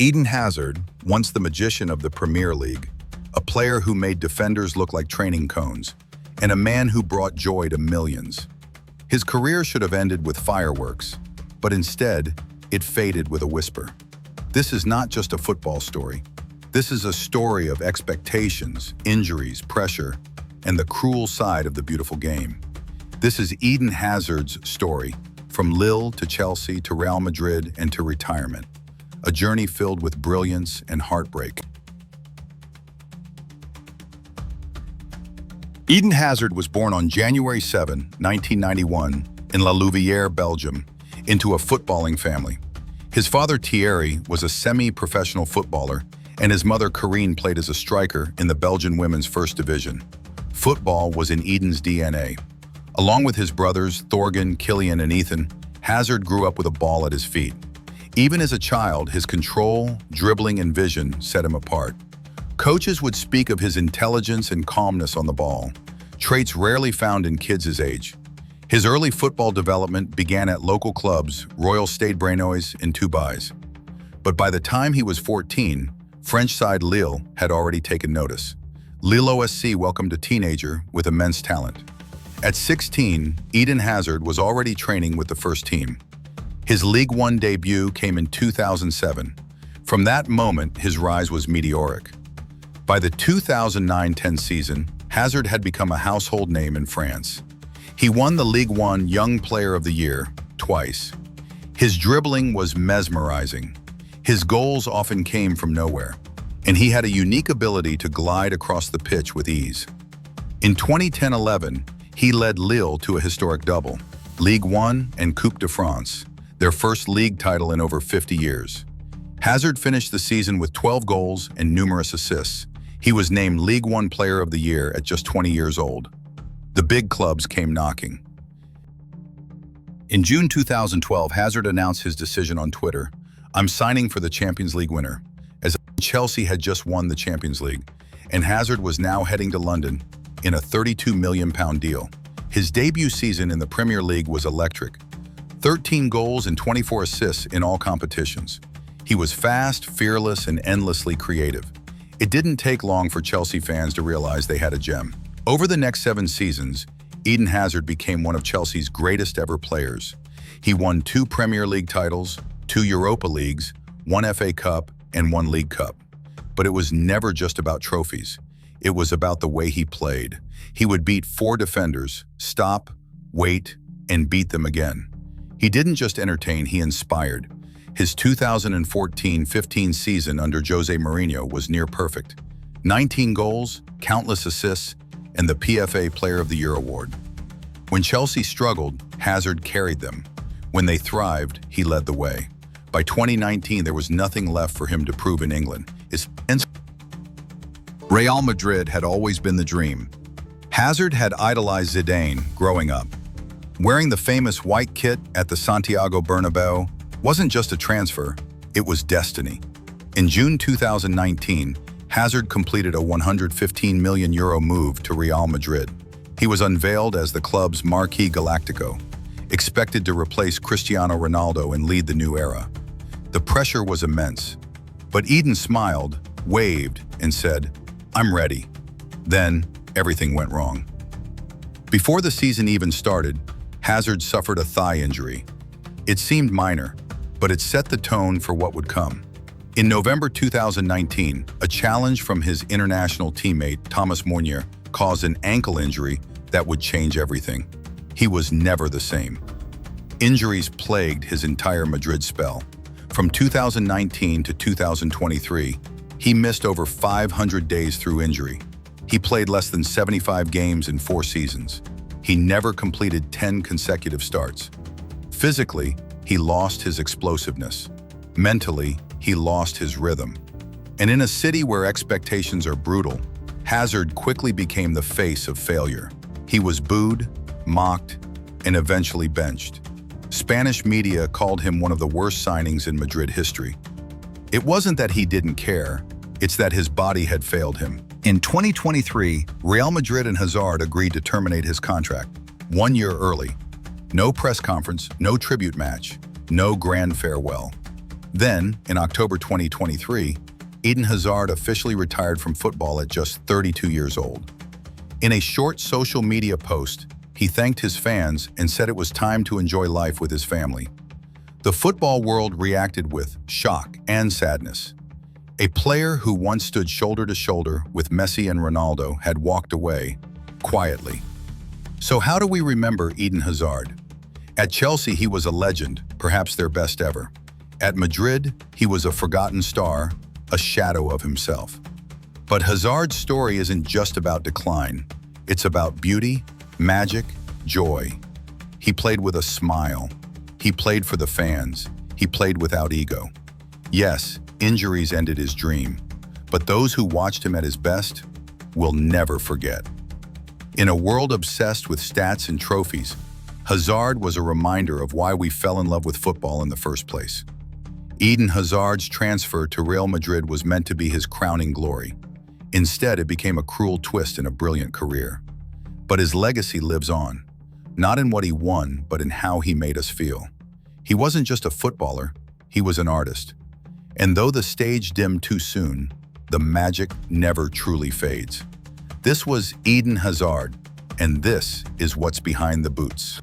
Eden Hazard, once the magician of the Premier League, a player who made defenders look like training cones, and a man who brought joy to millions. His career should have ended with fireworks, but instead, it faded with a whisper. This is not just a football story. This is a story of expectations, injuries, pressure, and the cruel side of the beautiful game. This is Eden Hazard's story, from Lille to Chelsea to Real Madrid and to retirement. A journey filled with brilliance and heartbreak. Eden Hazard was born on January 7, 1991, in La Louvière, Belgium, into a footballing family. His father, Thierry, was a semi-professional footballer, and his mother, Corinne, played as a striker in the Belgian women's first division. Football was in Eden's DNA. Along with his brothers, Thorgan, Killian, and Ethan, Hazard grew up with a ball at his feet. Even as a child, his control, dribbling, and vision set him apart. Coaches would speak of his intelligence and calmness on the ball, traits rarely found in kids his age. His early football development began at local clubs, Royal Stade Brennus and Tubize. But by the time he was 14, French side Lille had already taken notice. Lille OSC welcomed a teenager with immense talent. At 16, Eden Hazard was already training with the first team. His Ligue 1 debut came in 2007. From that moment, his rise was meteoric. By the 2009-10 season, Hazard had become a household name in France. He won the Ligue 1 Young Player of the Year twice. His dribbling was mesmerizing. His goals often came from nowhere, and he had a unique ability to glide across the pitch with ease. In 2010-11, he led Lille to a historic double, Ligue 1 and Coupe de France, their first league title in over 50 years. Hazard finished the season with 12 goals and numerous assists. He was named Ligue 1 Player of the Year at just 20 years old. The big clubs came knocking. In June 2012, Hazard announced his decision on Twitter. "I'm signing for the Champions League winner," as Chelsea had just won the Champions League, and Hazard was now heading to London in a £32 million deal. His debut season in the Premier League was electric. 13 goals and 24 assists in all competitions. He was fast, fearless, and endlessly creative. It didn't take long for Chelsea fans to realize they had a gem. Over the next 7 seasons, Eden Hazard became one of Chelsea's greatest ever players. He won 2 Premier League titles, 2 Europa Leagues, 1 FA Cup, and 1 League Cup. But it was never just about trophies. It was about the way he played. He would beat 4 defenders, stop, wait, and beat them again. He didn't just entertain, he inspired. His 2014-15 season under Jose Mourinho was near perfect. 19 goals, countless assists, and the PFA Player of the Year award. When Chelsea struggled, Hazard carried them. When they thrived, he led the way. By 2019, there was nothing left for him to prove in England. Real Madrid had always been the dream. Hazard had idolized Zidane growing up. Wearing the famous white kit at the Santiago Bernabeu wasn't just a transfer, it was destiny. In June 2019, Hazard completed a €115 million move to Real Madrid. He was unveiled as the club's marquee Galáctico, expected to replace Cristiano Ronaldo and lead the new era. The pressure was immense, but Eden smiled, waved, and said, "I'm ready." Then, everything went wrong. Before the season even started, Hazard suffered a thigh injury. It seemed minor, but it set the tone for what would come. In November 2019, a challenge from his international teammate, Thomas Meunier, caused an ankle injury that would change everything. He was never the same. Injuries plagued his entire Madrid spell. From 2019 to 2023, he missed over 500 days through injury. He played less than 75 games in 4 seasons. He never completed 10 consecutive starts. Physically, he lost his explosiveness. Mentally, he lost his rhythm. And in a city where expectations are brutal, Hazard quickly became the face of failure. He was booed, mocked, and eventually benched. Spanish media called him one of the worst signings in Madrid history. It wasn't that he didn't care, it's that his body had failed him. In 2023, Real Madrid and Hazard agreed to terminate his contract 1 year early. No press conference, no tribute match, no grand farewell. Then, in October 2023, Eden Hazard officially retired from football at just 32 years old. In a short social media post, he thanked his fans and said it was time to enjoy life with his family. The football world reacted with shock and sadness. A player who once stood shoulder to shoulder with Messi and Ronaldo had walked away, quietly. So how do we remember Eden Hazard? At Chelsea, he was a legend, perhaps their best ever. At Madrid, he was a forgotten star, a shadow of himself. But Hazard's story isn't just about decline. It's about beauty, magic, joy. He played with a smile. He played for the fans. He played without ego. Yes, injuries ended his dream, but those who watched him at his best will never forget. In a world obsessed with stats and trophies, Hazard was a reminder of why we fell in love with football in the first place. Eden Hazard's transfer to Real Madrid was meant to be his crowning glory. Instead, it became a cruel twist in a brilliant career. But his legacy lives on, not in what he won, but in how he made us feel. He wasn't just a footballer, he was an artist. And though the stage dimmed too soon, the magic never truly fades. This was Eden Hazard, and this is what's behind the boots.